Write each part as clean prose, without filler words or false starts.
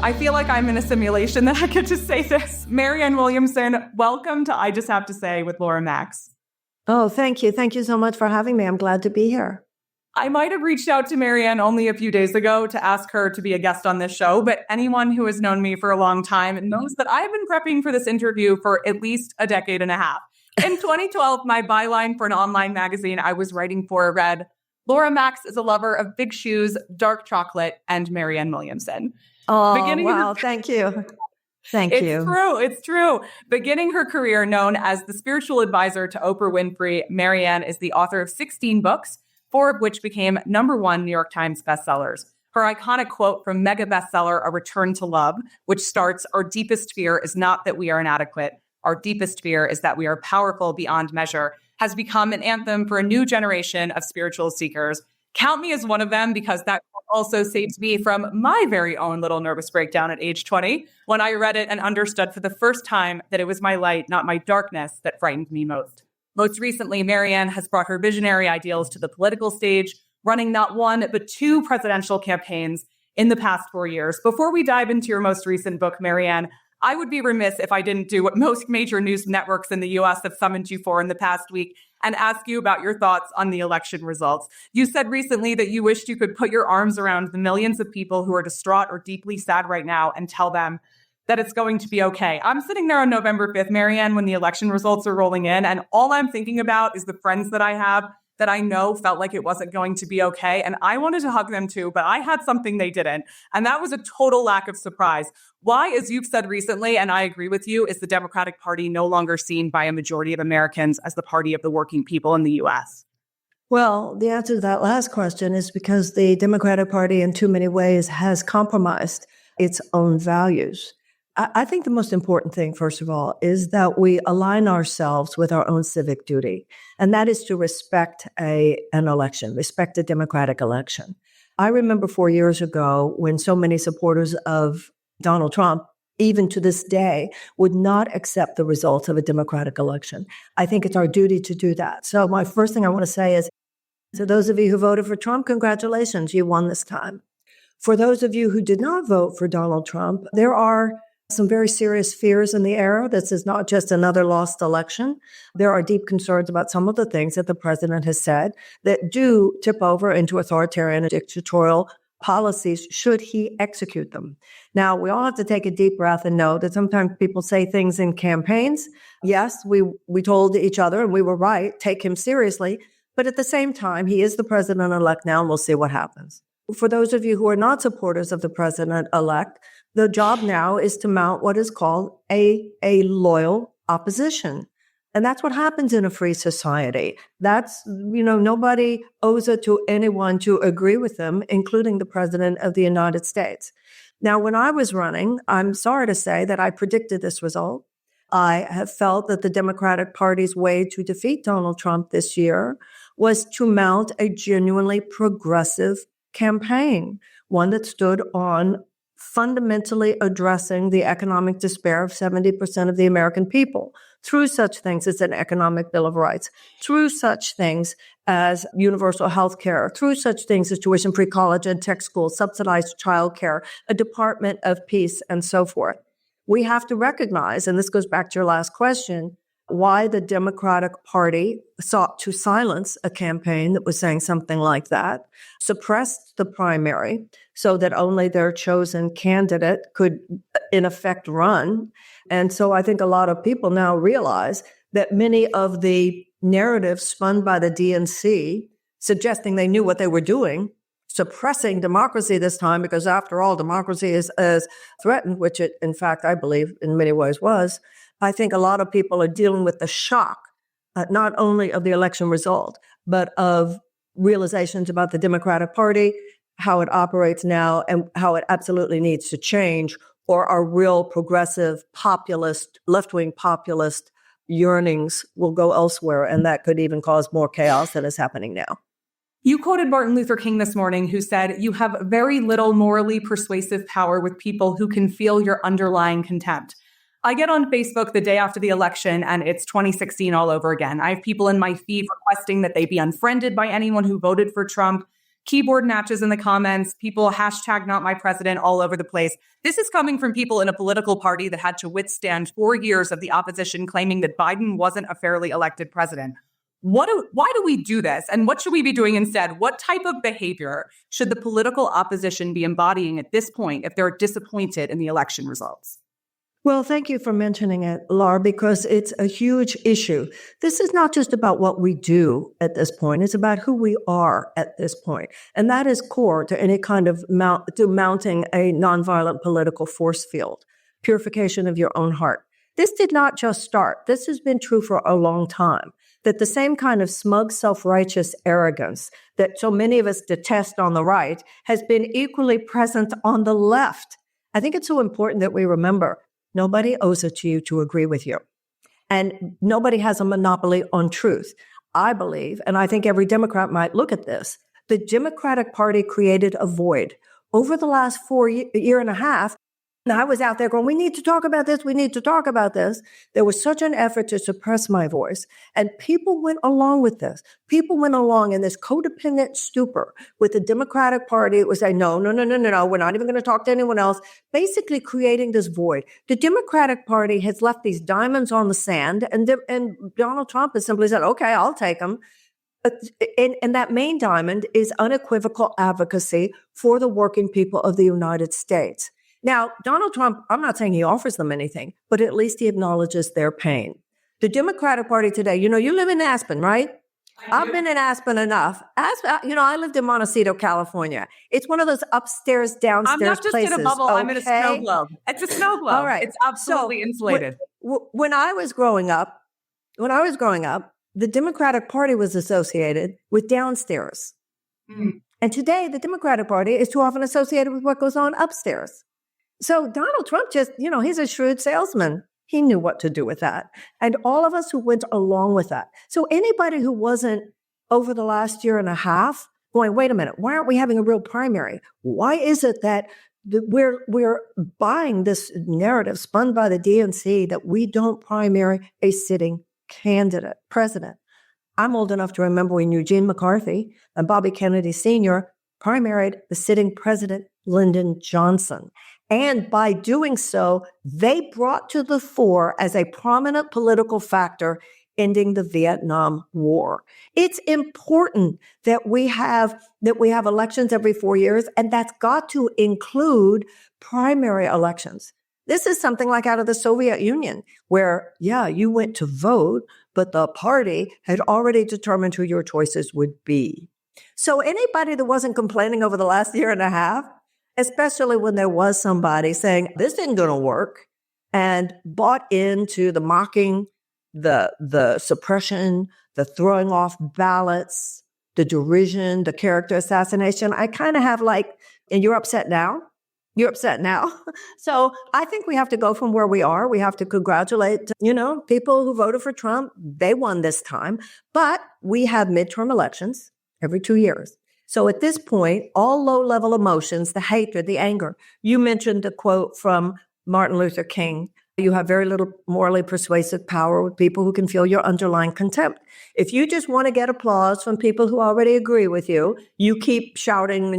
I feel like I'm in a simulation that I get to say this. Marianne Williamson, welcome to I Just Have to Say with Laura Max. Oh, thank you. Thank you so much for having me. I'm glad to be here. I might have reached out to Marianne only a few days ago to ask her to be a guest on this show, but anyone who has known me for a long time knows that I've been prepping for this interview for at least a decade and a half. In 2012, my byline for an online magazine I was writing for read, Laura Max is a lover of big shoes, dark chocolate, and Marianne Williamson. Oh, wow. Thank you. It's true. Beginning her career known as the spiritual advisor to Oprah Winfrey, Marianne is the author of 16 books, 4 of which became #1 New York Times bestsellers. Her iconic quote from mega-bestseller A Return to Love, which starts, "Our deepest fear is not that we are inadequate. Our deepest fear is that we are powerful beyond measure," has become an anthem for a new generation of spiritual seekers. Count me as one of them, because that also saved me from my very own little nervous breakdown at age 20 when I read it and understood for the first time that it was my light, not my darkness, that frightened me most. Most recently, Marianne has brought her visionary ideals to the political stage, running not 1, but 2 presidential campaigns in the past 4 years. Before we dive into your most recent book, Marianne, I would be remiss if I didn't do what most major news networks in the U.S. have summoned you for in the past week and ask you about your thoughts on the election results. You said recently that you wished you could put your arms around the millions of people who are distraught or deeply sad right now and tell them that it's going to be okay. I'm sitting there on November 5th, Marianne, when the election results are rolling in, and all I'm thinking about is the friends that I have that I know felt like it wasn't going to be okay. And I wanted to hug them too, but I had something they didn't. And that was a total lack of surprise. Why, as you've said recently, and I agree with you, is the Democratic Party no longer seen by a majority of Americans as the party of the working people in the U.S.? Well, the answer to that last question is because the Democratic Party in too many ways has compromised its own values. I think the most important thing, first of all, is that we align ourselves with our own civic duty, and that is to respect an election, respect a democratic election. I remember 4 years ago when so many supporters of Donald Trump, even to this day, would not accept the results of a democratic election. I think it's our duty to do that. So my first thing I want to say is, to those of you who voted for Trump, congratulations, you won this time. For those of you who did not vote for Donald Trump, there are some very serious fears in the air. This is not just another lost election. There are deep concerns about some of the things that the president has said that do tip over into authoritarian and dictatorial policies should he execute them. Now, we all have to take a deep breath and know that sometimes people say things in campaigns. Yes, we told each other, and we were right, take him seriously. But at the same time, he is the president-elect now, and we'll see what happens. For those of you who are not supporters of the president-elect, the job now is to mount what is called a loyal opposition. And that's what happens in a free society. That's, nobody owes it to anyone to agree with them, including the president of the United States. Now, when I was running, I'm sorry to say that I predicted this result. I have felt that the Democratic Party's way to defeat Donald Trump this year was to mount a genuinely progressive campaign, one that stood on fundamentally addressing the economic despair of 70% of the American people through such things as an economic Bill of Rights, through such things as universal health care, through such things as tuition-free college and tech schools, subsidized child care, a Department of Peace, and so forth. We have to recognize, and this goes back to your last question, why the Democratic Party sought to silence a campaign that was saying something like that, suppressed the primary so that only their chosen candidate could, in effect, run. And so I think a lot of people now realize that many of the narratives spun by the DNC, suggesting they knew what they were doing, suppressing democracy this time, because after all, democracy is threatened, which it, in fact, I believe in many ways was. I think a lot of people are dealing with the shock, not only of the election result, but of realizations about the Democratic Party, how it operates now, and how it absolutely needs to change, or our real progressive populist, left-wing populist yearnings will go elsewhere, and that could even cause more chaos than is happening now. You quoted Martin Luther King this morning, who said, "You have very little morally persuasive power with people who can feel your underlying contempt." I get on Facebook the day after the election and it's 2016 all over again. I have people in my feed requesting that they be unfriended by anyone who voted for Trump, keyboard matches in the comments, people hashtag not my president all over the place. This is coming from people in a political party that had to withstand 4 years of the opposition claiming that Biden wasn't a fairly elected president. Why do we do this? And what should we be doing instead? What type of behavior should the political opposition be embodying at this point if they're disappointed in the election results? Well, thank you for mentioning it, Laura, because it's a huge issue. This is not just about what we do at this point. It's about who we are at this point. And that is core to any kind of mounting a nonviolent political force field, purification of your own heart. This did not just start. This has been true for a long time, that the same kind of smug, self-righteous arrogance that so many of us detest on the right has been equally present on the left. I think it's so important that we remember nobody owes it to you to agree with you. And nobody has a monopoly on truth. I believe, and I think every Democrat might look at this, the Democratic Party created a void. Over the last year and a half, and I was out there going, we need to talk about this. We need to talk about this. There was such an effort to suppress my voice. And people went along with this. People went along in this codependent stupor with the Democratic Party. It was like, no, we're not even going to talk to anyone else, basically creating this void. The Democratic Party has left these diamonds on the sand, and Donald Trump has simply said, okay, I'll take them. And that main diamond is unequivocal advocacy for the working people of the United States. Now, Donald Trump, I'm not saying he offers them anything, but at least he acknowledges their pain. The Democratic Party today, you live in Aspen, right? I've been in Aspen enough. I lived in Montecito, California. It's one of those upstairs, downstairs places. I'm not just places, in a bubble. okay? I'm in a snow globe. It's a snow globe. All right. It's absolutely insulated. When I was growing up, the Democratic Party was associated with downstairs. Mm. And today, the Democratic Party is too often associated with what goes on upstairs. So Donald Trump he's a shrewd salesman. He knew what to do with that. And all of us who went along with that. So anybody who wasn't over the last year and a half going, wait a minute, why aren't we having a real primary? Why is it that we're buying this narrative spun by the DNC that we don't primary a sitting candidate, president? I'm old enough to remember when Eugene McCarthy and Bobby Kennedy Sr. primaried the sitting president, Lyndon Johnson. And by doing so, they brought to the fore as a prominent political factor ending the Vietnam War. It's important that we have elections every 4 years, and that's got to include primary elections. This is something like out of the Soviet Union, where, you went to vote, but the party had already determined who your choices would be. So anybody that wasn't complaining over the last year and a half, especially when there was somebody saying, this isn't going to work, and bought into the mocking, the suppression, the throwing off ballots, the derision, the character assassination, I kind of have and you're upset now? You're upset now? So I think we have to go from where we are. We have to congratulate, people who voted for Trump. They won this time. But we have midterm elections every 2 years. So at this point, all low-level emotions, the hatred, the anger. You mentioned a quote from Martin Luther King. You have very little morally persuasive power with people who can feel your underlying contempt. If you just want to get applause from people who already agree with you, you keep shouting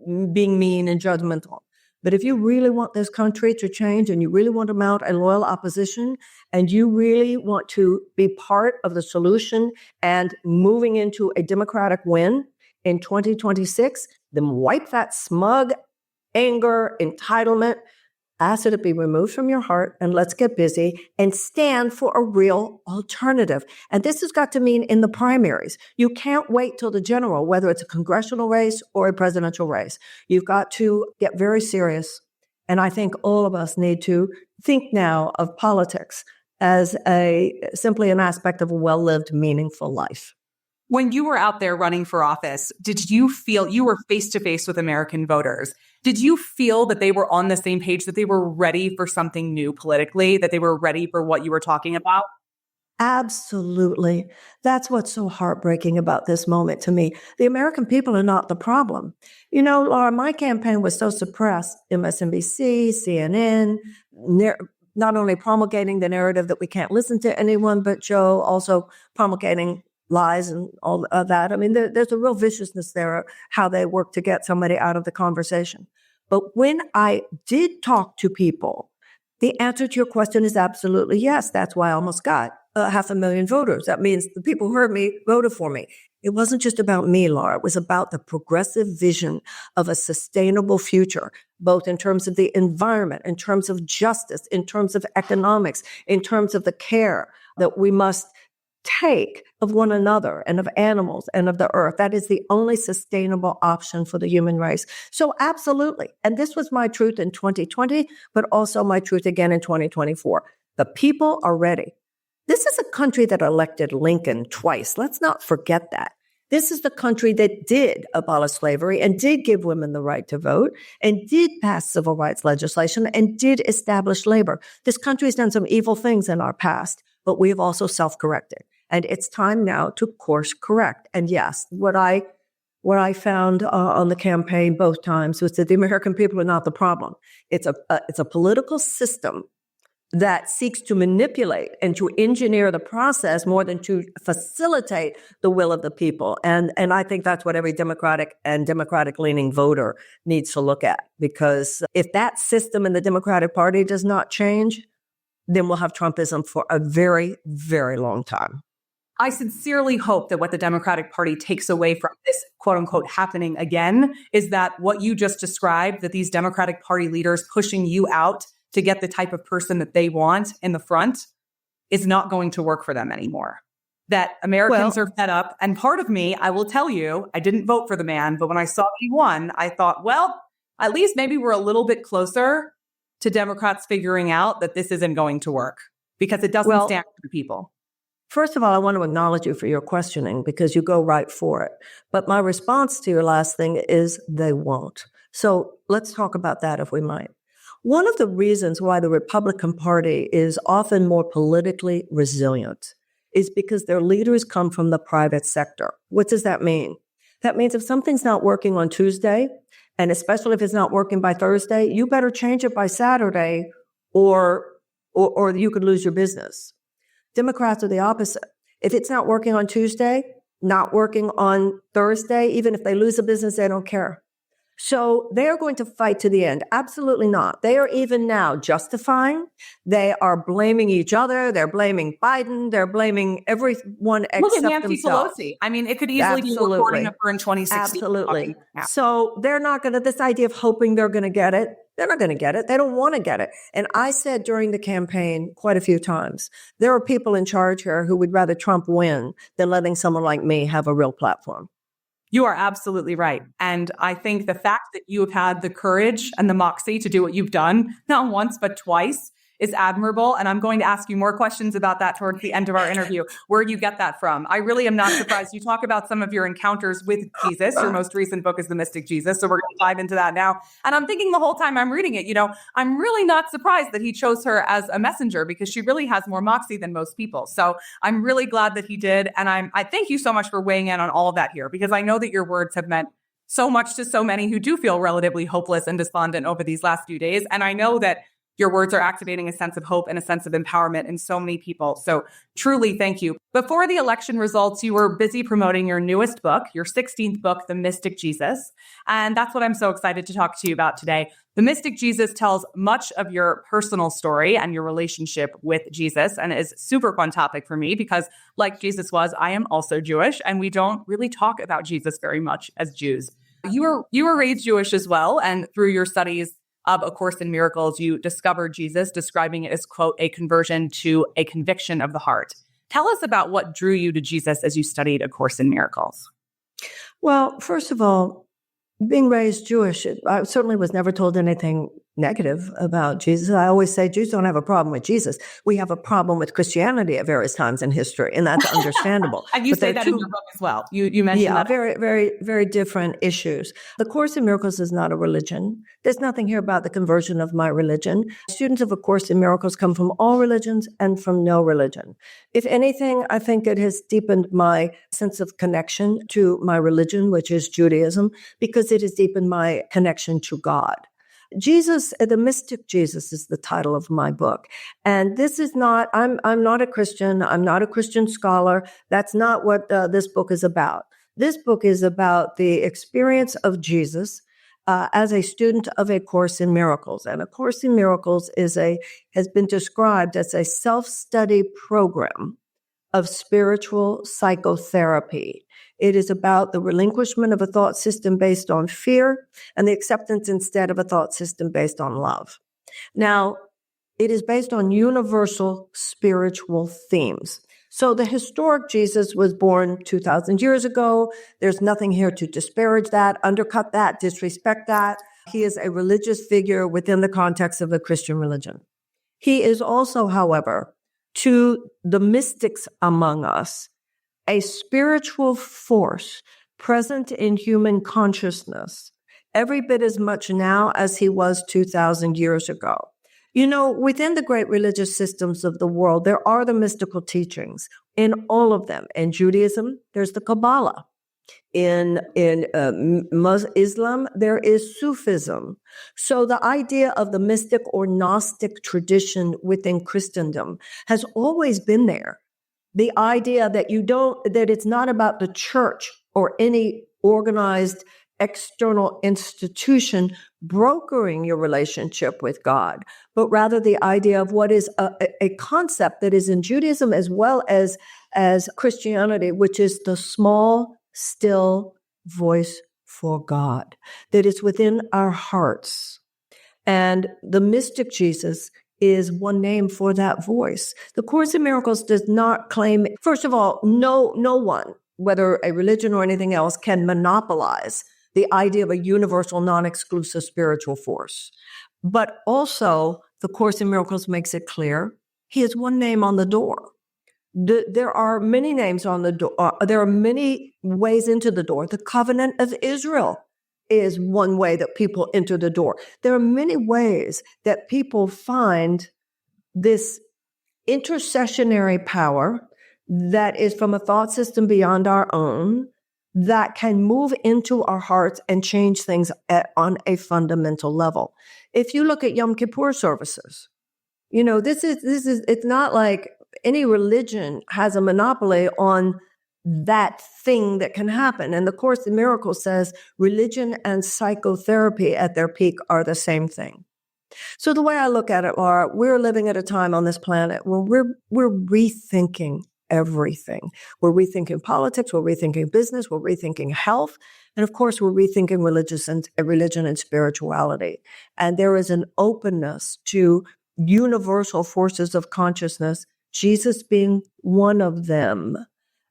and being mean and judgmental. But if you really want this country to change and you really want to mount a loyal opposition and you really want to be part of the solution and moving into a Democratic win in 2026, then wipe that smug anger, entitlement, ask that it be removed from your heart, and let's get busy and stand for a real alternative. And this has got to mean in the primaries. You can't wait till the general, whether it's a congressional race or a presidential race. You've got to get very serious. And I think all of us need to think now of politics as simply an aspect of a well-lived, meaningful life. When you were out there running for office, did you feel you were face-to-face with American voters? Did you feel that they were on the same page, that they were ready for something new politically, that they were ready for what you were talking about? Absolutely. That's what's so heartbreaking about this moment to me. The American people are not the problem. Laura, my campaign was so suppressed. MSNBC, CNN, not only promulgating the narrative that we can't listen to anyone but Joe, also promulgating lies and all of that. I mean, there's a real viciousness there, how they work to get somebody out of the conversation. But when I did talk to people, the answer to your question is absolutely yes. That's why I almost got 500,000 voters. That means the people who heard me voted for me. It wasn't just about me, Laura. It was about the progressive vision of a sustainable future, both in terms of the environment, in terms of justice, in terms of economics, in terms of the care that we must take of one another and of animals and of the earth. That is the only sustainable option for the human race. So absolutely. And this was my truth in 2020, but also my truth again in 2024. The people are ready. This is a country that elected Lincoln twice. Let's not forget that. This is the country that did abolish slavery and did give women the right to vote and did pass civil rights legislation and did establish labor. This country has done some evil things in our past, but we have also self-corrected. And it's time now to course correct. And yes, what I found on the campaign both times was that the American people are not the problem. It's a political system that seeks to manipulate and to engineer the process more than to facilitate the will of the people. And I think that's what every Democratic and Democratic-leaning voter needs to look at. Because if that system in the Democratic Party does not change, then we'll have Trumpism for a very, very long time. I sincerely hope that what the Democratic Party takes away from this, quote unquote, happening again is that what you just described, that these Democratic Party leaders pushing you out to get the type of person that they want in the front is not going to work for them anymore. That Americans are fed up. And part of me, I will tell you, I didn't vote for the man, but when I saw he won, I thought, well, at least maybe we're a little bit closer to Democrats figuring out that this isn't going to work because it doesn't stand for the people. First of all, I want to acknowledge you for your questioning because you go right for it. But my response to your last thing is they won't. So let's talk about that if we might. One of the reasons why the Republican Party is often more politically resilient is because their leaders come from the private sector. What does that mean? That means if something's not working on Tuesday, and especially if it's not working by Thursday, you better change it by Saturday or you could lose your business. Democrats are the opposite. If it's not working on Tuesday, not working on Thursday, even if they lose a business, they don't care. So they are going to fight to the end. Absolutely not. They are even now justifying. They are blaming each other. They're blaming Biden. They're blaming everyone except themselves. Look at Nancy Pelosi. I mean, it could easily be a recording of her in 2016. Absolutely. So they're not going to, this idea of hoping they're going to get it, they're not going to get it. They don't want to get it. And I said during the campaign quite a few times, there are people in charge here who would rather Trump win than letting someone like me have a real platform. You are absolutely right. And I think the fact that you have had the courage and the moxie to do what you've done, not once, but twice, is admirable. And I'm going to ask you more questions about that towards the end of our interview, where you get that from. I really am not surprised. You talk about some of your encounters with Jesus. Your most recent book is The Mystic Jesus. So we're going to dive into that now. And I'm thinking the whole time I'm reading it, I'm really not surprised that he chose her as a messenger because she really has more moxie than most people. So I'm really glad that he did. And I thank you so much for weighing in on all of that here, because I know that your words have meant so much to so many who do feel relatively hopeless and despondent over these last few days. And I know that your words are activating a sense of hope and a sense of empowerment in so many people. So truly, thank you. Before the election results, you were busy promoting your newest book, your 16th book, The Mystic Jesus. And that's what I'm so excited to talk to you about today. The Mystic Jesus tells much of your personal story and your relationship with Jesus, and is a super fun topic for me because, like Jesus was, I am also Jewish, and we don't really talk about Jesus very much as Jews. You were raised Jewish as well, and through your studies of A Course in Miracles, you discovered Jesus, describing it as, quote, a conversion to a conviction of the heart. Tell us about what drew you to Jesus as you studied A Course in Miracles. Well, first of all, being raised Jewish, I certainly was never told anything negative about Jesus. I always say Jews don't have a problem with Jesus. We have a problem with Christianity at various times in history, and that's understandable. And you say that in your book as well. You mentioned that. Very, very, very different issues. The Course in Miracles is not a religion. There's nothing here about the conversion of my religion. Students of A Course in Miracles come from all religions and from no religion. If anything, I think it has deepened my sense of connection to my religion, which is Judaism, because it has deepened my connection to God. Jesus, the mystic Jesus is the title of my book. And this is not, I'm not a Christian. I'm not a Christian scholar. That's not what this book is about. This book is about the experience of Jesus as a student of A Course in Miracles. And A Course in Miracles has been described as a self-study program of spiritual psychotherapy. It is about the relinquishment of a thought system based on fear and the acceptance instead of a thought system based on love. Now, it is based on universal spiritual themes. So the historic Jesus was born 2,000 years ago. There's nothing here to disparage that, undercut that, disrespect that. He is a religious figure within the context of the Christian religion. He is also, however, to the mystics among us, a spiritual force present in human consciousness, every bit as much now as he was 2,000 years ago. You know, within the great religious systems of the world, there are the mystical teachings in all of them. In Judaism, there's the Kabbalah. In Islam, there is Sufism. So the idea of the mystic or Gnostic tradition within Christendom has always been there. The idea that that it's not about the church or any organized external institution brokering your relationship with God, but rather the idea of what is a concept that is in Judaism as well as Christianity, which is the small, still voice for God that is within our hearts. And the mystic Jesus is one name for that voice. The Course in Miracles does not claim, first of all, no one, whether a religion or anything else, can monopolize the idea of a universal, non-exclusive spiritual force. But also, the Course in Miracles makes it clear, he is one name on the door. There are many names on the door. There are many ways into the door. The covenant of Israel is one way that people enter the door. There are many ways that people find this intercessionary power that is from a thought system beyond our own that can move into our hearts and change things on a fundamental level. If you look at Yom Kippur services, you know, it's not like any religion has a monopoly on that thing that can happen. And the Course in Miracles says religion and psychotherapy at their peak are the same thing. So the way I look at it, Laura, we're living at a time on this planet where we're rethinking everything. We're rethinking politics, we're rethinking business, we're rethinking health, and of course, we're rethinking religion and spirituality. And there is an openness to universal forces of consciousness, Jesus being one of them,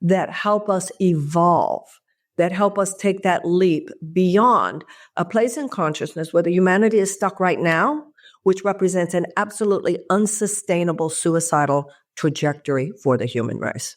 that help us evolve, that help us take that leap beyond a place in consciousness where the humanity is stuck right now, which represents an absolutely unsustainable suicidal trajectory for the human race.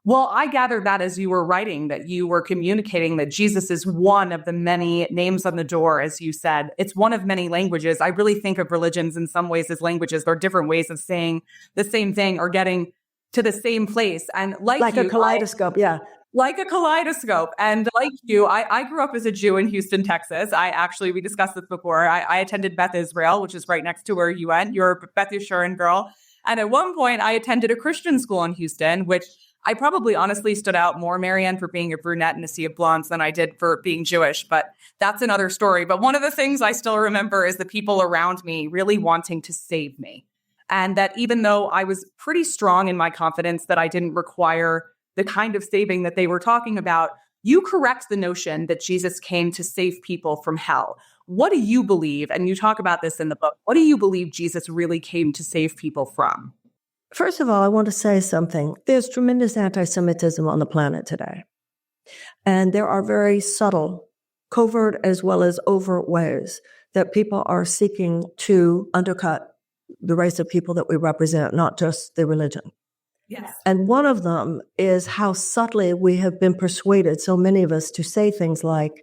Well, I gathered that as you were writing, that you were communicating that Jesus is one of the many names on the door, as you said. It's one of many languages. I really think of religions in some ways as languages. They're different ways of saying the same thing or getting to the same place. And like a kaleidoscope, yeah. Like a kaleidoscope. And like you, I grew up as a Jew in Houston, Texas. We discussed this before. I attended Beth Israel, which is right next to where you went. You're a Beth Yeshurun girl. And at one point, I attended a Christian school in Houston, which I probably honestly stood out more, Marianne, for being a brunette in a sea of blondes than I did for being Jewish. But that's another story. But one of the things I still remember is the people around me really wanting to save me. And that even though I was pretty strong in my confidence that I didn't require the kind of saving that they were talking about, you correct the notion that Jesus came to save people from hell. What do you believe? And you talk about this in the book. What do you believe Jesus really came to save people from? First of all, I want to say something. There's tremendous anti-Semitism on the planet today. And there are very subtle, covert as well as overt ways that people are seeking to undercut the race of people that we represent, not just the religion. Yes. And one of them is how subtly we have been persuaded, so many of us, to say things like,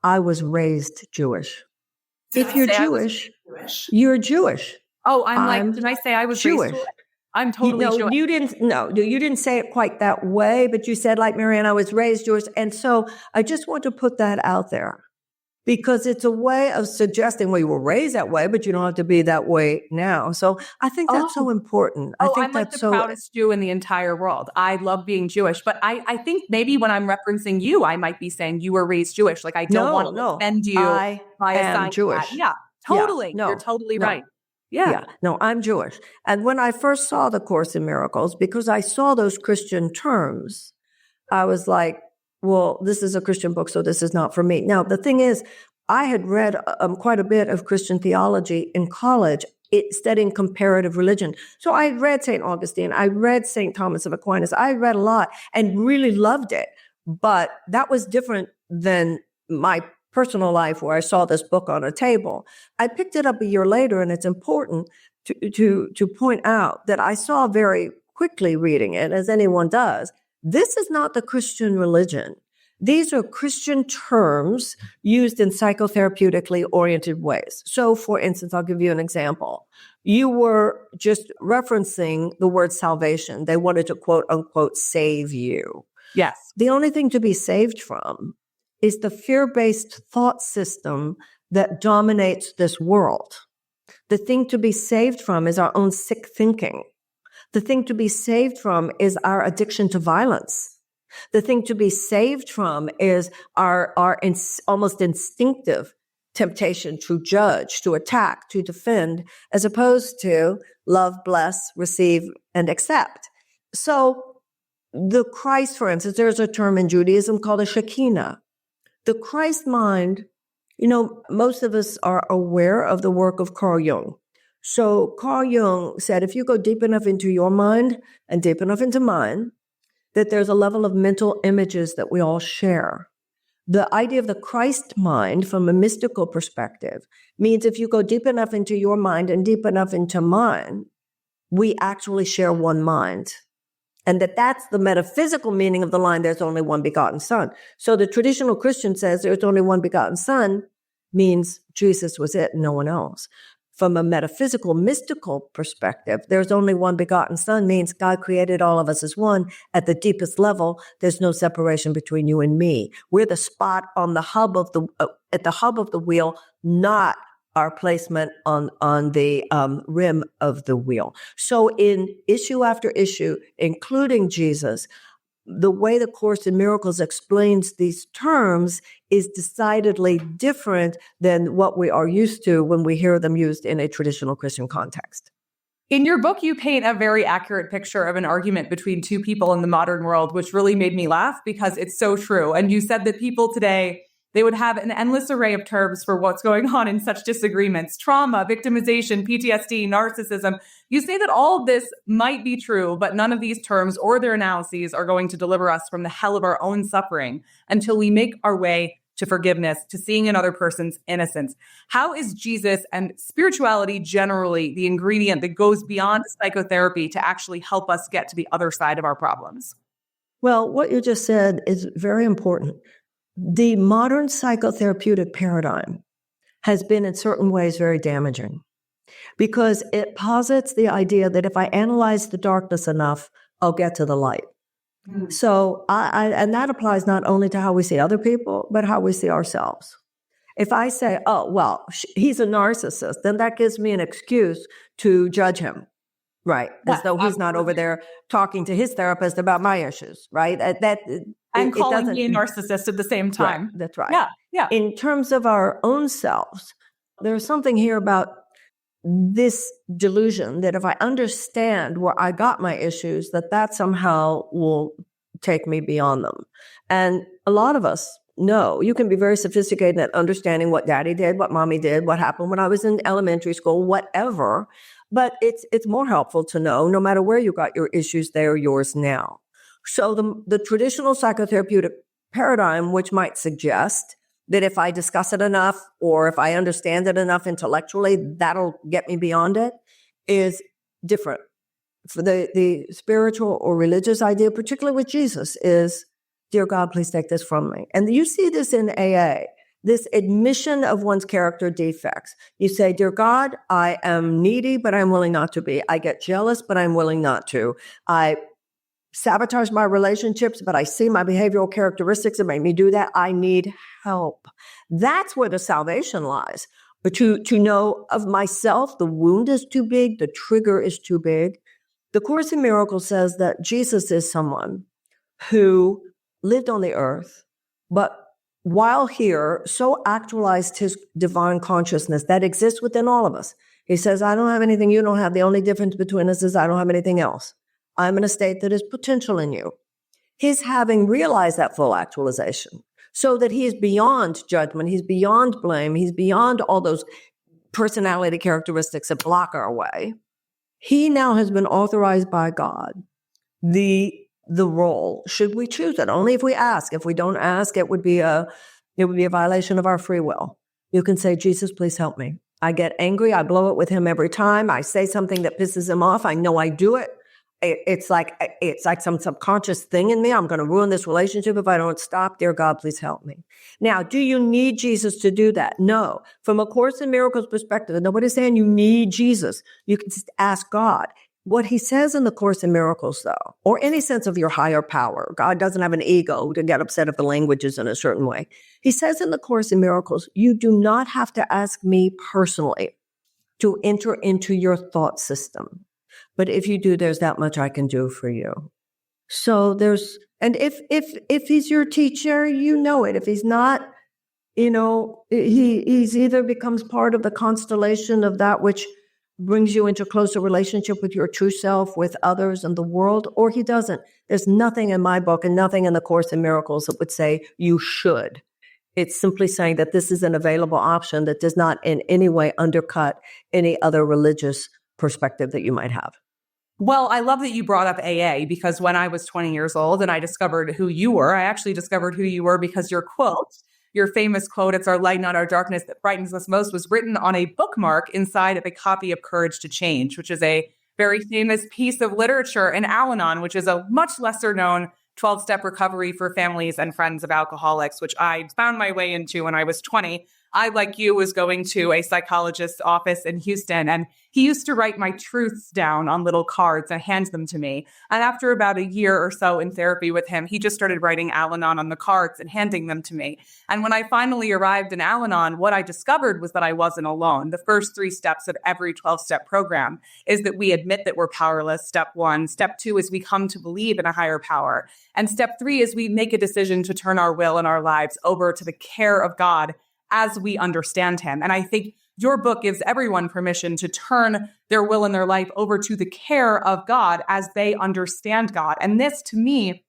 I was raised Jewish. If you're Jewish, you're Jewish. Oh, did I say I was Jewish? Raised? I'm totally Jewish. You didn't say it quite that way, but you said, like Marianne, I was raised Jewish. And so I just want to put that out there because it's a way of suggesting, well, you were raised that way, but you don't have to be that way now. So I think that's so important. I think I'm like that's the proudest Jew in the entire world. I love being Jewish, but I think maybe when I'm referencing you, I might be saying you were raised Jewish. Like I don't want to offend you I by am assigning Jewish. that. Yeah, totally. Yeah, You're totally no. right. Yeah. No, I'm Jewish. And when I first saw the Course in Miracles, because I saw those Christian terms, I was like, well, this is a Christian book, so this is not for me. Now, the thing is, I had read quite a bit of Christian theology in college, studying comparative religion. So I read St. Augustine, I read St. Thomas of Aquinas, I read a lot and really loved it. But that was different than my personal life where I saw this book on a table. I picked it up a year later, and it's important to point out that I saw very quickly reading it, as anyone does, this is not the Christian religion. These are Christian terms used in psychotherapeutically oriented ways. So, for instance, I'll give you an example. You were just referencing the word salvation. They wanted to quote unquote save you. Yes. The only thing to be saved from is the fear-based thought system that dominates this world. The thing to be saved from is our own sick thinking. The thing to be saved from is our addiction to violence. The thing to be saved from is our almost instinctive temptation to judge, to attack, to defend, as opposed to love, bless, receive, and accept. So the Christ, for instance, there's a term in Judaism called a Shekinah. The Christ mind, most of us are aware of the work of Carl Jung. So Carl Jung said, if you go deep enough into your mind and deep enough into mine, that there's a level of mental images that we all share. The idea of the Christ mind from a mystical perspective means if you go deep enough into your mind and deep enough into mine, we actually share one mind. And that's the metaphysical meaning of the line, there's only one begotten Son. So the traditional Christian says there's only one begotten Son means Jesus was it and no one else. From a metaphysical, mystical perspective, there's only one begotten Son means God created all of us as one. At the deepest level, there's no separation between you and me. We're the spot on the hub of at the hub of the wheel, not our placement on the rim of the wheel. So in issue after issue, including Jesus, the way the Course in Miracles explains these terms is decidedly different than what we are used to when we hear them used in a traditional Christian context. In your book, you paint a very accurate picture of an argument between two people in the modern world, which really made me laugh because it's so true. And you said that people today, they would have an endless array of terms for what's going on in such disagreements: trauma, victimization, PTSD, narcissism. You say that all of this might be true, but none of these terms or their analyses are going to deliver us from the hell of our own suffering until we make our way to forgiveness, to seeing another person's innocence. How is Jesus and spirituality generally the ingredient that goes beyond psychotherapy to actually help us get to the other side of our problems? Well, what you just said is very important. The modern psychotherapeutic paradigm has been in certain ways very damaging because it posits the idea that if I analyze the darkness enough, I'll get to the light. Mm. So and that applies not only to how we see other people, but how we see ourselves. If I say, oh, well, he's a narcissist, then that gives me an excuse to judge him. Right. As though he's not over there talking to his therapist about my issues. Right. And calling me a narcissist at the same time. Right, that's right. Yeah. In terms of our own selves, there's something here about this delusion that if I understand where I got my issues, that somehow will take me beyond them. And a lot of us know you can be very sophisticated at understanding what daddy did, what mommy did, what happened when I was in elementary school, whatever. But it's more helpful to know, no matter where you got your issues, they are yours now. So the traditional psychotherapeutic paradigm, which might suggest that if I discuss it enough or if I understand it enough intellectually, that'll get me beyond it, is different. For the spiritual or religious idea, particularly with Jesus, is, dear God, please take this from me. And you see this in AA, this admission of one's character defects. You say, dear God, I am needy, but I'm willing not to be. I get jealous, but I'm willing not to. I sabotage my relationships, but I see my behavioral characteristics that make me do that. I need help. That's where the salvation lies. But to know of myself, the wound is too big, the trigger is too big. The Course in Miracles says that Jesus is someone who lived on the earth, but while here, so actualized his divine consciousness that exists within all of us. He says, I don't have anything you don't have. The only difference between us is I don't have anything else. I'm in a state that is potential in you. His having realized that full actualization so that he is beyond judgment, he's beyond blame, he's beyond all those personality characteristics that block our way. He now has been authorized by God. The role, should we choose it? Only if we ask. If we don't ask, it would be a violation of our free will. You can say, Jesus, please help me. I get angry. I blow it with him every time. I say something that pisses him off. I know I do it. It's like some subconscious thing in me. I'm going to ruin this relationship if I don't stop. Dear God, please help me. Now, do you need Jesus to do that? No. From a Course in Miracles perspective, nobody's saying you need Jesus. You can just ask God. What he says in the Course in Miracles, though, or any sense of your higher power, God doesn't have an ego to get upset if the language is in a certain way. He says in the Course in Miracles, you do not have to ask me personally to enter into your thought system. But if you do, there's that much I can do for you. So and if he's your teacher, you know it. If he's not, he's either becomes part of the constellation of that which brings you into closer relationship with your true self, with others and the world, or he doesn't. There's nothing in my book and nothing in the Course in Miracles that would say you should. It's simply saying that this is an available option that does not in any way undercut any other religious perspective that you might have. Well, I love that you brought up AA, because when I was 20 years old and I discovered who you were, I actually discovered who you were because your famous quote, "It's our light, not our darkness, that frightens us most," was written on a bookmark inside of a copy of Courage to Change, which is a very famous piece of literature in Al-Anon, which is a much lesser known 12-step recovery for families and friends of alcoholics, which I found my way into when I was 20. I, like you, was going to a psychologist's office in Houston, and he used to write my truths down on little cards and hand them to me. And after about a year or so in therapy with him, he just started writing Al-Anon on the cards and handing them to me. And when I finally arrived in Al-Anon, what I discovered was that I wasn't alone. The first 3 steps of every 12-step program is that we admit that we're powerless, step 1. Step 2 is we come to believe in a higher power. And step 3 is we make a decision to turn our will and our lives over to the care of God as we understand him. And I think your book gives everyone permission to turn their will and their life over to the care of God as they understand God. And this, to me,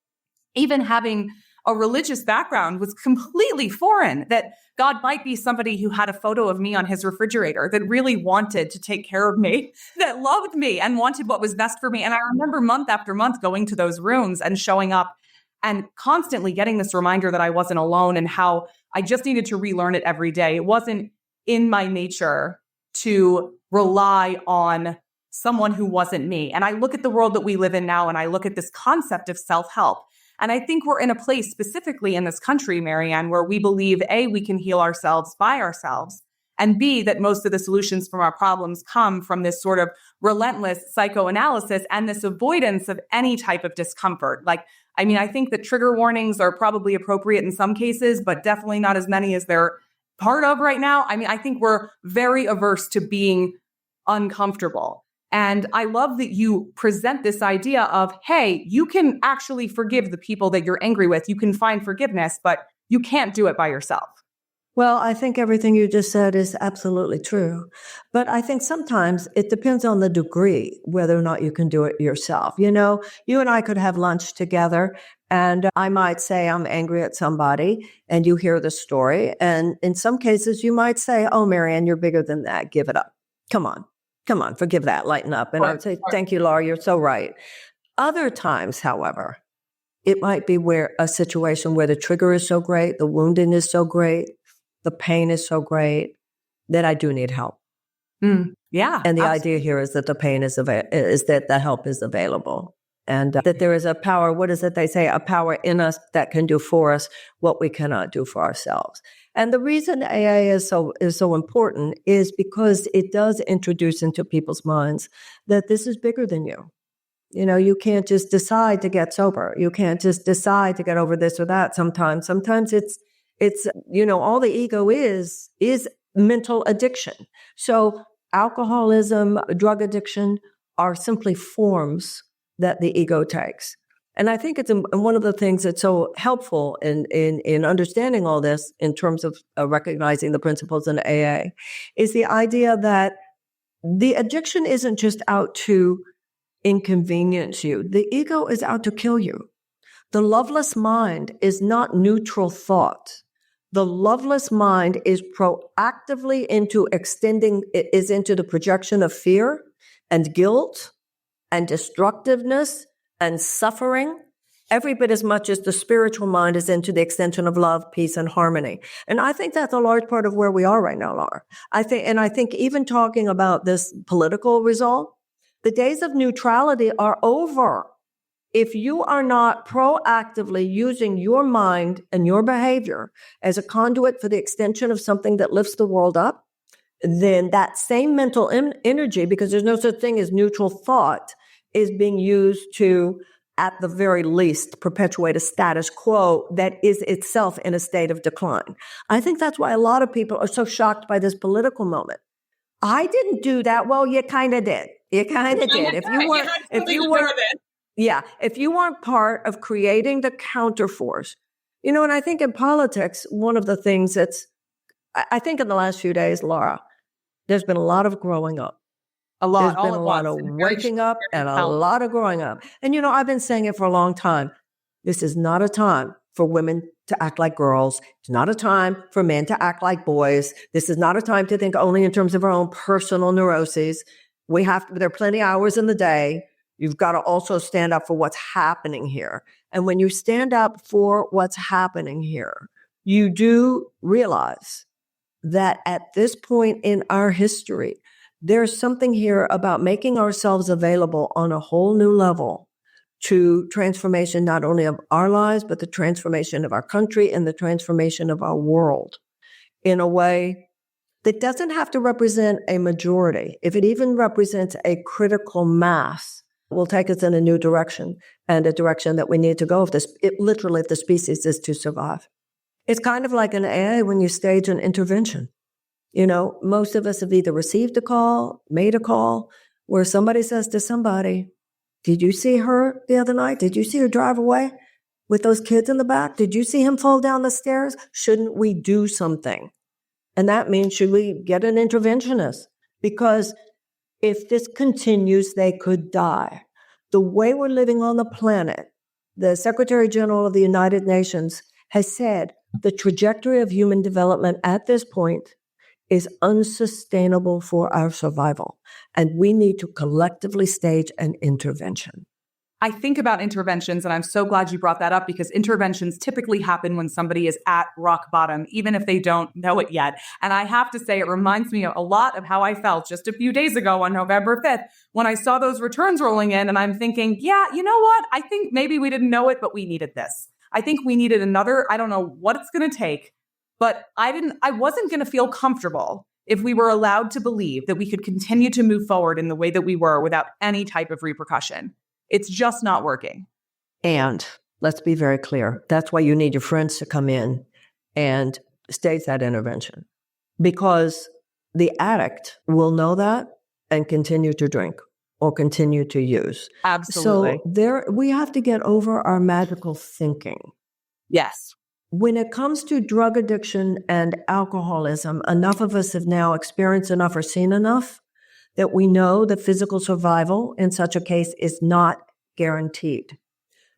even having a religious background, was completely foreign, that God might be somebody who had a photo of me on his refrigerator, that really wanted to take care of me, that loved me and wanted what was best for me. And I remember month after month going to those rooms and showing up and constantly getting this reminder that I wasn't alone and how I just needed to relearn it every day. It wasn't in my nature to rely on someone who wasn't me. And I look at the world that we live in now, and I look at this concept of self-help. And I think we're in a place specifically in this country, Marianne, where we believe, A, we can heal ourselves by ourselves, and B, that most of the solutions from our problems come from this sort of relentless psychoanalysis and this avoidance of any type of discomfort. I think that trigger warnings are probably appropriate in some cases, but definitely not as many as they're part of right now. I think we're very averse to being uncomfortable. And I love that you present this idea of, hey, you can actually forgive the people that you're angry with. You can find forgiveness, but you can't do it by yourself. Well, I think everything you just said is absolutely true. But I think sometimes it depends on the degree, whether or not you can do it yourself. You and I could have lunch together, and I might say I'm angry at somebody, and you hear the story. And in some cases, you might say, oh, Marianne, you're bigger than that. Give it up. Come on, forgive that, lighten up. And I would say, thank you, Laura, you're so right. Other times, however, it might be where a situation where the trigger is so great, the wounding is so great, the pain is so great that I do need help. Yeah. And the idea here is that the pain is that the help is available, and that there is a power. What is it they say? A power in us that can do for us what we cannot do for ourselves. And the reason AA is so important is because it does introduce into people's minds that this is bigger than you. You can't just decide to get sober. You can't just decide to get over this or that sometimes. Sometimes it's all the ego is mental addiction. So alcoholism, drug addiction are simply forms that the ego takes. And I think it's one of the things that's so helpful in understanding all this in terms of recognizing the principles in AA is the idea that the addiction isn't just out to inconvenience you. The ego is out to kill you. The loveless mind is not neutral thought. The loveless mind is proactively into the projection of fear and guilt and destructiveness and suffering, every bit as much as the spiritual mind is into the extension of love, peace, and harmony. And I think that's a large part of where we are right now, Laura. I think even talking about this political result, the days of neutrality are over. If you are not proactively using your mind and your behavior as a conduit for the extension of something that lifts the world up, then that same mental energy, because there's no such thing as neutral thought, is being used to, at the very least, perpetuate a status quo that is itself in a state of decline. I think that's why a lot of people are so shocked by this political moment. I didn't do that. Well, you kind of did. You kind of did. If you weren't part of creating the counterforce, and I think in politics, one of the things I think in the last few days, Laura, there's been a lot of growing up. There's been a lot of waking up and a lot of growing up. And, I've been saying it for a long time. This is not a time for women to act like girls. It's not a time for men to act like boys. This is not a time to think only in terms of our own personal neuroses. There are plenty of hours in the day. You've got to also stand up for what's happening here. And when you stand up for what's happening here, you do realize that at this point in our history, there's something here about making ourselves available on a whole new level to transformation, not only of our lives, but the transformation of our country and the transformation of our world in a way that doesn't have to represent a majority. If it even represents a critical mass, will take us in a new direction and a direction that we need to go if the species is to survive. It's kind of like an AA when you stage an intervention. Most of us have either received a call, made a call, where somebody says to somebody, did you see her the other night? Did you see her drive away with those kids in the back? Did you see him fall down the stairs? Shouldn't we do something? And that means, should we get an interventionist? Because if this continues, they could die. The way we're living on the planet, the Secretary General of the United Nations has said the trajectory of human development at this point is unsustainable for our survival. And we need to collectively stage an intervention. I think about interventions, and I'm so glad you brought that up, because interventions typically happen when somebody is at rock bottom, even if they don't know it yet. And I have to say, it reminds me a lot of how I felt just a few days ago on November 5th, when I saw those returns rolling in, and I'm thinking, yeah, you know what? I think maybe we didn't know it, but we needed this. I think we needed another, I don't know what it's going to take, but I wasn't going to feel comfortable if we were allowed to believe that we could continue to move forward in the way that we were without any type of repercussion. It's just not working. And let's be very clear. That's why you need your friends to come in and stage that intervention. Because the addict will know that and continue to drink or continue to use. Absolutely. So we have to get over our magical thinking. Yes. When it comes to drug addiction and alcoholism, enough of us have now experienced enough or seen enough that we know that physical survival in such a case is not guaranteed.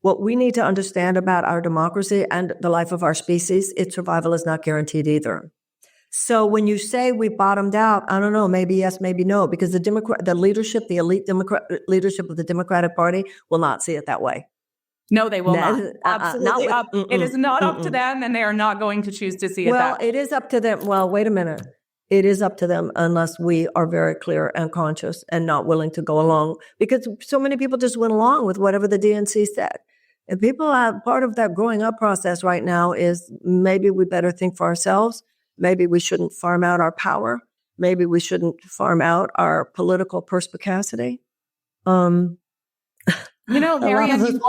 What we need to understand about our democracy and the life of our species, its survival is not guaranteed either. So when you say we bottomed out, I don't know, maybe yes, maybe no, because the elite leadership of the Democratic Party will not see it that way. No, they will not. Absolutely. It is not up to them, and they are not going to choose to see it that way. Well, it is up to them. Well, wait a minute. It is up to them unless we are very clear and conscious and not willing to go along, because so many people just went along with whatever the DNC said. And people have part of that growing up process right now is maybe we better think for ourselves. Maybe we shouldn't farm out our power. Maybe we shouldn't farm out our political perspicacity. Marianne,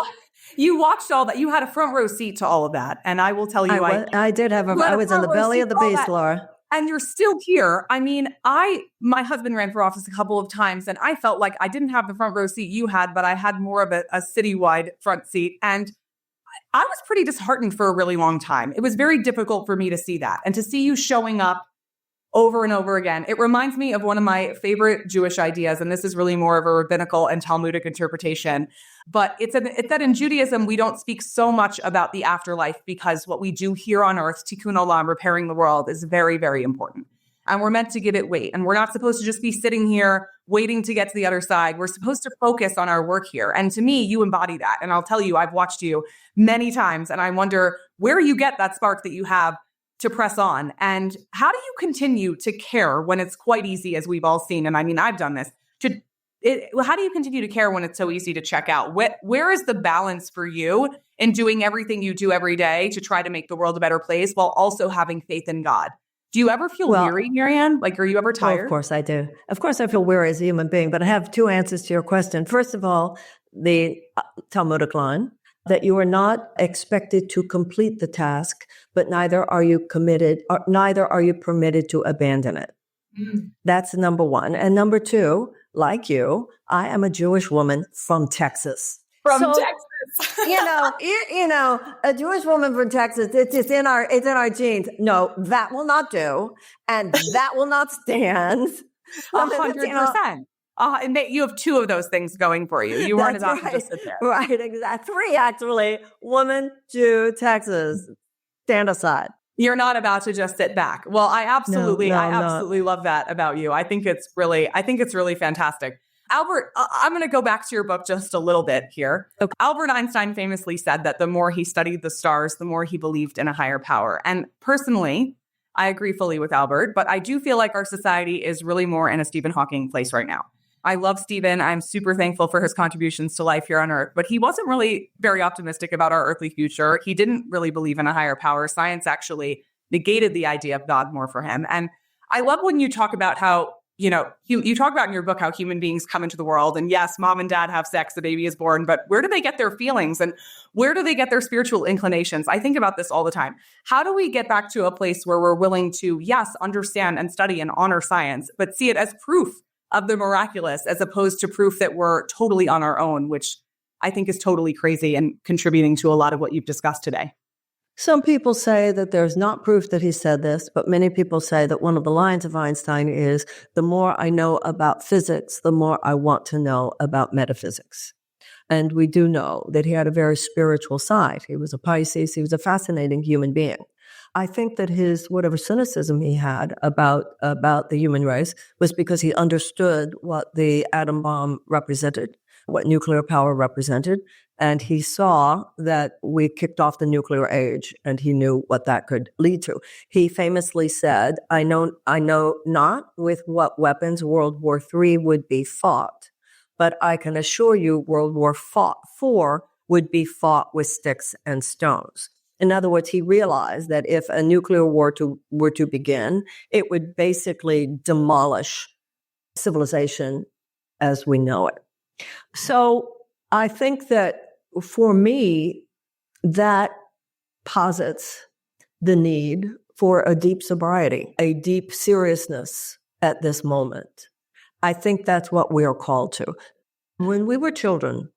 you watched all that. You had a front row seat to all of that. And I will tell you, I did have I was in the belly of the beast, Laura. And you're still here. I mean, my husband ran for office a couple of times, and I felt like I didn't have the front row seat you had, but I had more of a citywide front seat. And I was pretty disheartened for a really long time. It was very difficult for me to see that and to see you showing up over and over again. It reminds me of one of my favorite Jewish ideas, and this is really more of a rabbinical and Talmudic interpretation. But it's that in Judaism, we don't speak so much about the afterlife because what we do here on earth, tikkun olam, repairing the world, is very, very important. And we're meant to give it weight. And we're not supposed to just be sitting here waiting to get to the other side. We're supposed to focus on our work here. And to me, you embody that. And I'll tell you, I've watched you many times, and I wonder where you get that spark that you have to press on. And how do you continue to care when it's quite easy, as we've all seen? And I mean, I've done this. How do you continue to care when it's so easy to check out? Where is the balance for you in doing everything you do every day to try to make the world a better place while also having faith in God? Do you ever feel weary, Marianne? Like, are you ever tired? Of course I do. Of course I feel weary as a human being, but I have two answers to your question. First of all, the Talmudic line that you are not expected to complete the task, but neither are you permitted to abandon it. That's number one. And number two, like you, I am a Jewish woman from Texas. Texas. A Jewish woman from Texas, it's in our genes. No, that will not do. And that will not stand. 100%. And you have two of those things going for you. You weren't about to just sit there. Right, exactly. Three, actually. Woman, Jew, Texas. Stand aside. You're not about to just sit back. Well, I absolutely love that about you. I think it's really fantastic. Albert, I'm going to go back to your book just a little bit here. Okay. Albert Einstein famously said that the more he studied the stars, the more he believed in a higher power. And personally, I agree fully with Albert, but I do feel like our society is really more in a Stephen Hawking place right now. I love Stephen. I'm super thankful for his contributions to life here on Earth, but he wasn't really very optimistic about our earthly future. He didn't really believe in a higher power. Science actually negated the idea of God more for him. And I love when you talk about how, you talk about in your book how human beings come into the world, and yes, mom and dad have sex, the baby is born, but where do they get their feelings and where do they get their spiritual inclinations? I think about this all the time. How do we get back to a place where we're willing to, yes, understand and study and honor science, but see it as proof of the miraculous as opposed to proof that we're totally on our own, which I think is totally crazy and contributing to a lot of what you've discussed today. Some people say that there's not proof that he said this, but many people say that one of the lines of Einstein is, the more I know about physics, the more I want to know about metaphysics. And we do know that he had a very spiritual side. He was a Pisces. He was a fascinating human being. I think that his whatever cynicism he had about the human race was because he understood what the atom bomb represented, what nuclear power represented, and he saw that we kicked off the nuclear age, and he knew what that could lead to. He famously said, I know not with what weapons World War III would be fought, but I can assure you World War IV would be fought with sticks and stones. In other words, he realized that if a nuclear war were to begin, it would basically demolish civilization as we know it. So I think that for me, that posits the need for a deep sobriety, a deep seriousness at this moment. I think that's what we are called to. When we were children,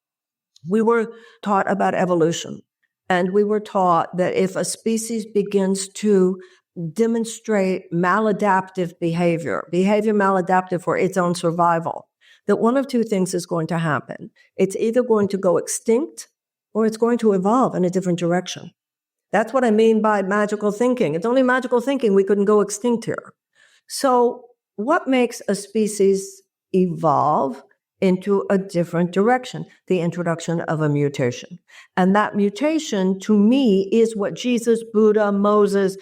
we were taught about evolution. And we were taught that if a species begins to demonstrate maladaptive behavior maladaptive for its own survival, that one of two things is going to happen. It's either going to go extinct or it's going to evolve in a different direction. That's what I mean by magical thinking. It's only magical thinking we couldn't go extinct here. So what makes a species evolve into a different direction? The introduction of a mutation. And that mutation, to me, is what Jesus, Buddha, Moses,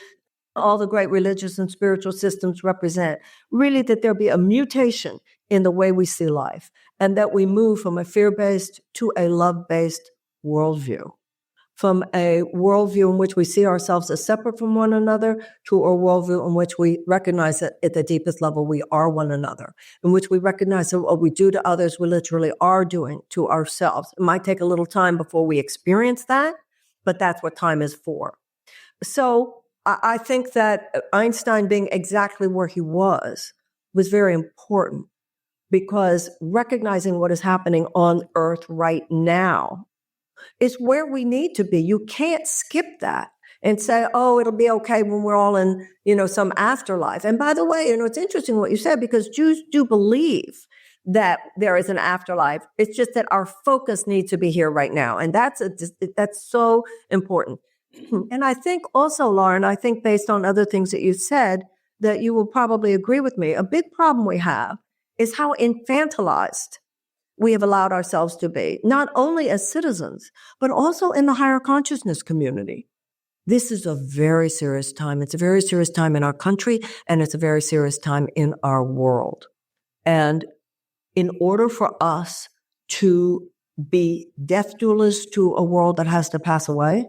all the great religious and spiritual systems represent. Really, that there be a mutation in the way we see life, and that we move from a fear-based to a love-based worldview. from a worldview in which we see ourselves as separate from one another to a worldview in which we recognize that at the deepest level we are one another, in which we recognize that what we do to others we literally are doing to ourselves. It might take a little time before we experience that, but that's what time is for. So I think that Einstein being exactly where he was very important, because recognizing what is happening on Earth right now is where we need to be. You can't skip that and say, oh, it'll be okay when we're all in, some afterlife. And by the way, it's interesting what you said, because Jews do believe that there is an afterlife. It's just that our focus needs to be here right now. And that's so important. And I think also, Lauren, I think based on other things that you said, that you will probably agree with me. A big problem we have is how infantilized we have allowed ourselves to be, not only as citizens, but also in the higher consciousness community. This is a very serious time. It's a very serious time in our country, and it's a very serious time in our world. And in order for us to be death doulas to a world that has to pass away,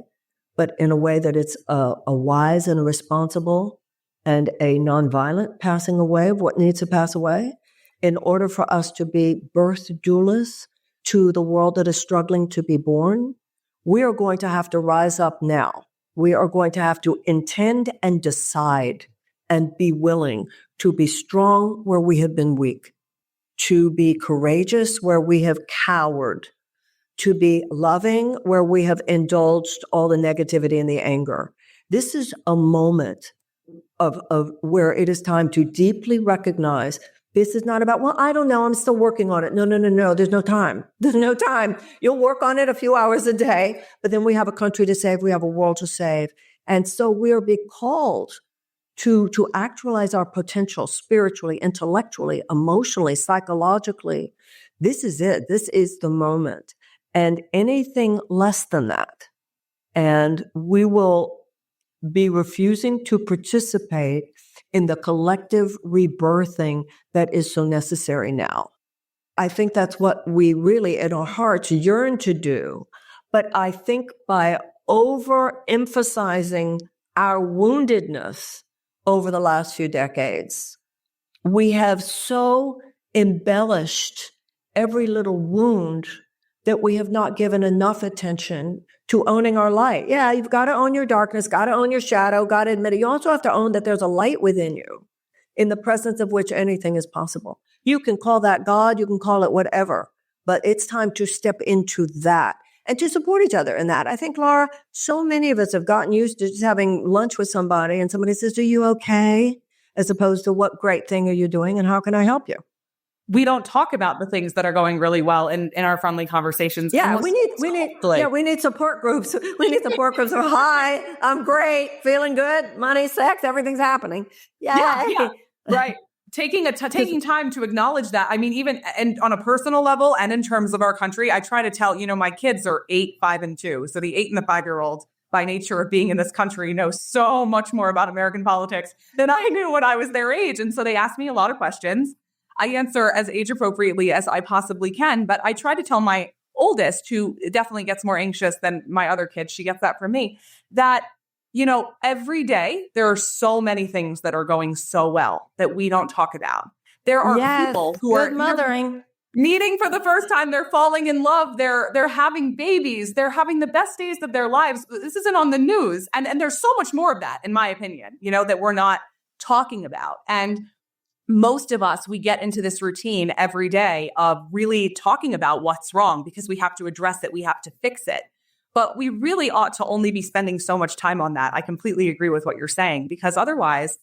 but in a way that it's a wise and a responsible and a nonviolent passing away of what needs to pass away, in order for us to be birth doulas to the world that is struggling to be born, we are going to have to rise up now. We are going to have to intend and decide and be willing to be strong where we have been weak, to be courageous where we have cowered, to be loving where we have indulged all the negativity and the anger. This is a moment of where it is time to deeply recognize this is not about, well, I don't know, I'm still working on it. No. There's no time. There's no time. You'll work on it a few hours a day, but then we have a country to save. We have a world to save. And so we are being called to actualize our potential spiritually, intellectually, emotionally, psychologically. This is it. This is the moment. And anything less than that, and we will be refusing to participate in the collective rebirthing that is so necessary now. I think that's what we really in our hearts yearn to do. But I think by overemphasizing our woundedness over the last few decades, we have so embellished every little wound that we have not given enough attention to owning our light. Yeah, you've got to own your darkness, got to own your shadow, got to admit it. You also have to own that there's a light within you, in the presence of which anything is possible. You can call that God, you can call it whatever, but it's time to step into that and to support each other in that. I think, Laura, so many of us have gotten used to just having lunch with somebody and somebody says, are you okay? As opposed to, what great thing are you doing and how can I help you? We don't talk about the things that are going really well in our friendly conversations. Yeah, we need support groups. We need support groups of, hi, I'm great, feeling good, money, sex, everything's happening. Yeah, right. Taking time to acknowledge that. I mean, even and on a personal level and in terms of our country, I try to tell, my kids are 8, 5, and 2. So the 8 and the 5-year-old, by nature of being in this country, know so much more about American politics than I knew when I was their age. And so they ask me a lot of questions. I answer as age appropriately as I possibly can, but I try to tell my oldest, who definitely gets more anxious than my other kids, she gets that from me, that, every day there are so many things that are going so well that we don't talk about. There are people who are mothering, meeting for the first time, they're falling in love, they're having babies, they're having the best days of their lives. This isn't on the news. And there's so much more of that, in my opinion, that we're not talking about. And most of us, we get into this routine every day of really talking about what's wrong because we have to address it. We have to fix it. But we really ought to only be spending so much time on that. I completely agree with what you're saying, because otherwise,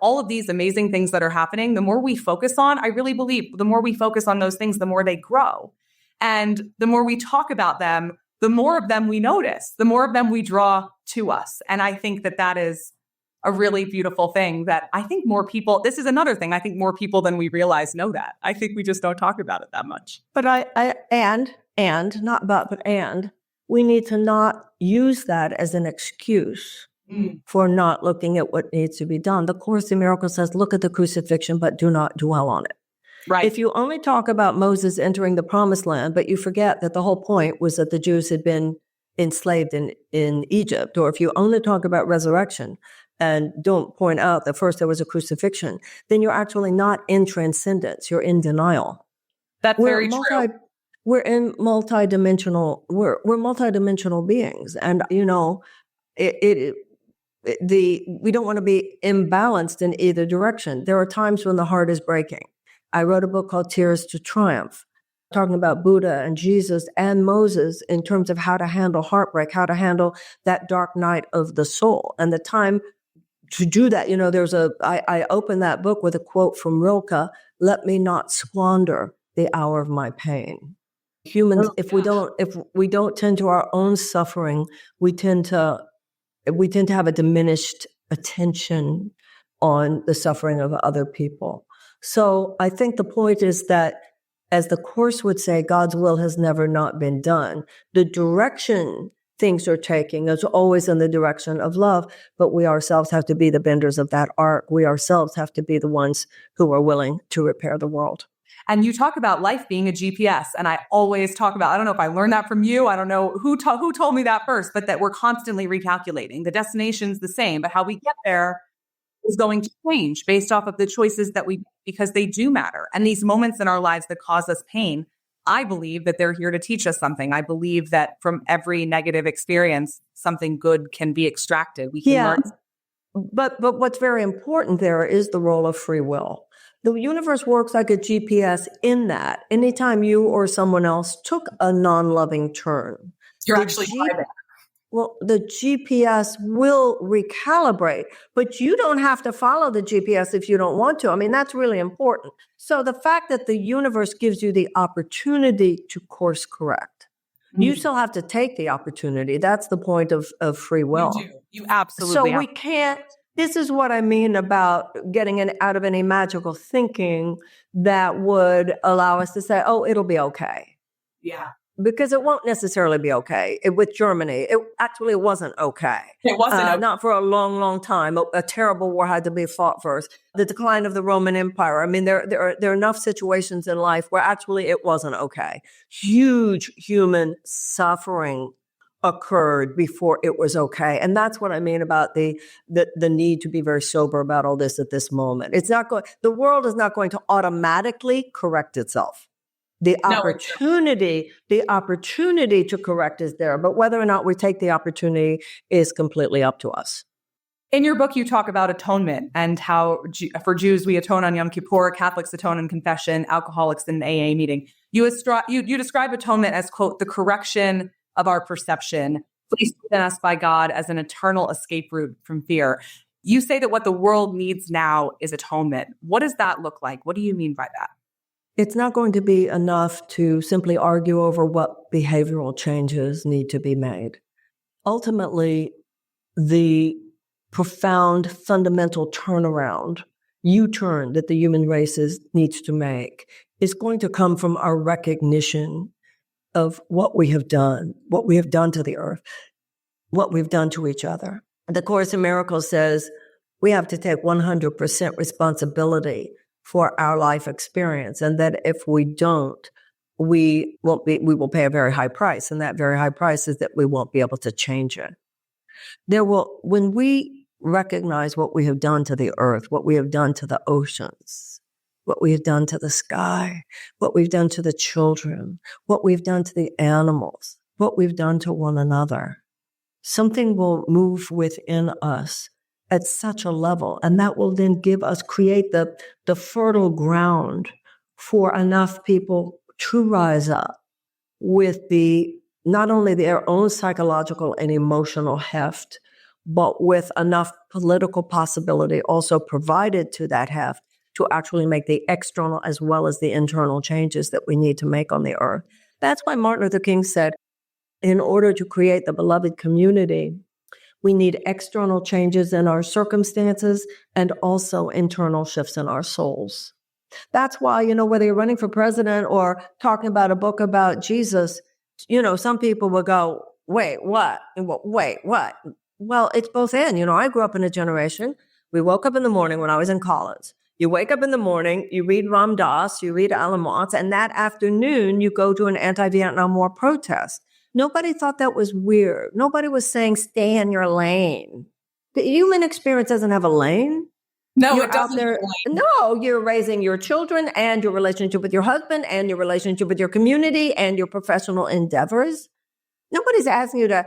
all of these amazing things that are happening, the more we focus on, I really believe the more we focus on those things, the more they grow. And the more we talk about them, the more of them we notice, the more of them we draw to us. And I think that is a really beautiful thing that I think more people, this is another thing, I think more people than we realize know that. I think we just don't talk about it that much. But we need to not use that as an excuse for not looking at what needs to be done. The Course in Miracles says, look at the crucifixion, but do not dwell on it. Right. If you only talk about Moses entering the promised land, but you forget that the whole point was that the Jews had been enslaved in Egypt, or if you only talk about resurrection and don't point out that first there was a crucifixion, then you're actually not in transcendence. You're in denial. That's very true. We're in multidimensional. We're multidimensional beings, and we don't want to be imbalanced in either direction. There are times when the heart is breaking. I wrote a book called Tears to Triumph, talking about Buddha and Jesus and Moses in terms of how to handle heartbreak, how to handle that dark night of the soul. And the time to do that, I opened that book with a quote from Rilke: "Let me not squander the hour of my pain." Humans, if we don't tend to our own suffering, we tend to have a diminished attention on the suffering of other people. So I think the point is that, as the Course would say, God's will has never not been done. The direction things are taking is always in the direction of love, but we ourselves have to be the benders of that arc. We ourselves have to be the ones who are willing to repair the world. And you talk about life being a GPS. And I always talk about, I don't know if I learned that from you. I don't know who told me that first, but that we're constantly recalculating. The destination's the same, but how we get there is going to change based off of the choices that we make, because they do matter. And these moments in our lives that cause us pain, I believe that they're here to teach us something. I believe that from every negative experience, something good can be extracted. We can learn. But what's very important there is the role of free will. The universe works like a GPS in that anytime you or someone else took a non-loving turn, you're actually driving. Well, the GPS will recalibrate, but you don't have to follow the GPS if you don't want to. I mean, that's really important. So the fact that the universe gives you the opportunity to course correct, you still have to take the opportunity. That's the point of free will. You do. You absolutely So we can't. This is what I mean about getting out of any magical thinking that would allow us to say, oh, it'll be okay. Yeah. Because it won't necessarily be okay. With Germany, it actually wasn't okay. It wasn't okay. Not for a long, long time. A terrible war had to be fought first. The decline of the Roman Empire. I mean, there are enough situations in life where actually it wasn't okay. Huge human suffering occurred before it was okay. And that's what I mean about the need to be very sober about all this at this moment. The world is not going to automatically correct itself. The opportunity to correct is there, but whether or not we take the opportunity is completely up to us. In your book, you talk about atonement and how for Jews, we atone on Yom Kippur, Catholics atone in confession, alcoholics in an AA meeting. You describe atonement as, quote, the correction of our perception, placed within us by God as an eternal escape route from fear. You say that what the world needs now is atonement. What does that look like? What do you mean by that? It's not going to be enough to simply argue over what behavioral changes need to be made. Ultimately, the profound fundamental turnaround, U-turn that the human race needs to make is going to come from our recognition of what we have done to the earth, what we've done to each other. The Course in Miracles says we have to take 100% responsibility for our life experience, and that if we don't, we will pay a very high price, and that very high price is that we won't be able to change it. When we recognize what we have done to the earth, what we have done to the oceans, what we have done to the sky, what we've done to the children, what we've done to the animals, what we've done to one another, something will move within us at such a level, and that will then create the fertile ground for enough people to rise up with not only their own psychological and emotional heft, but with enough political possibility also provided to that heft to actually make the external as well as the internal changes that we need to make on the earth. That's why Martin Luther King said, in order to create the beloved community, we need external changes in our circumstances and also internal shifts in our souls. That's why, whether you're running for president or talking about a book about Jesus, some people will go, wait, what? Wait, what? Well, it's both and. I grew up in a generation. We woke up in the morning when I was in college. You wake up in the morning, you read Ram Dass, you read Alan Watts, and that afternoon you go to an anti-Vietnam War protest. Nobody thought that was weird. Nobody was saying, stay in your lane. The human experience doesn't have a lane. No, You're it doesn't. out there. No, you're raising your children and your relationship with your husband and your relationship with your community and your professional endeavors. Nobody's asking you to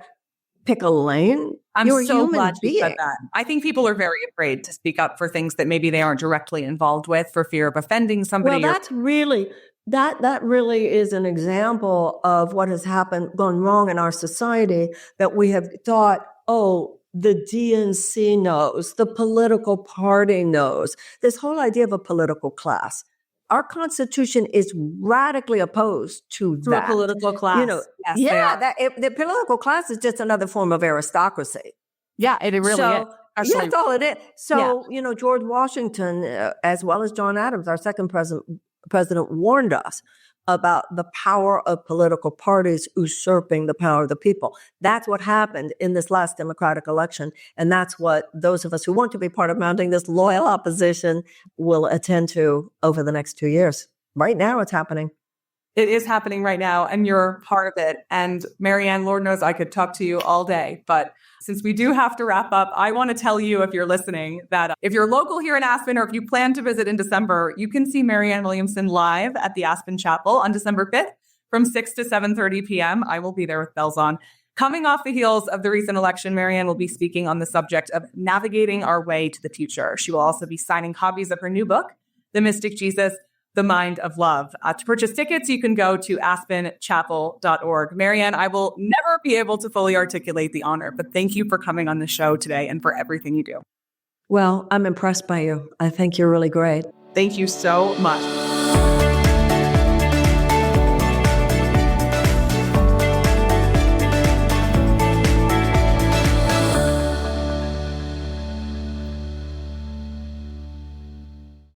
pick a lane. You're I'm so glad being. you said that. I think people are very afraid to speak up for things that maybe they aren't directly involved with for fear of offending somebody. Well, that's really, that really is an example of what has gone wrong in our society, that we have thought, oh, the DNC knows, the political party knows. This whole idea of a political class. Our Constitution is radically opposed to that. A political class. Yes, the political class is just another form of aristocracy. Yeah, it really is. That's all it is. So, George Washington, as well as John Adams, our second president, warned us about the power of political parties usurping the power of the people. That's what happened in this last Democratic election. And that's what those of us who want to be part of mounting this loyal opposition will attend to over the next 2 years. Right now, it's happening. It is happening right now, and you're part of it. And Marianne, Lord knows I could talk to you all day. But since we do have to wrap up, I want to tell you, if you're listening, that if you're local here in Aspen, or if you plan to visit in December, you can see Marianne Williamson live at the Aspen Chapel on December 5th from 6 to 7:30 p.m. I will be there with bells on. Coming off the heels of the recent election, Marianne will be speaking on the subject of navigating our way to the future. She will also be signing copies of her new book, The Mystic Jesus, The Mind of Love. To purchase tickets, you can go to aspenchapel.org. Marianne, I will never be able to fully articulate the honor, but thank you for coming on the show today and for everything you do. Well, I'm impressed by you. I think you're really great. Thank you so much.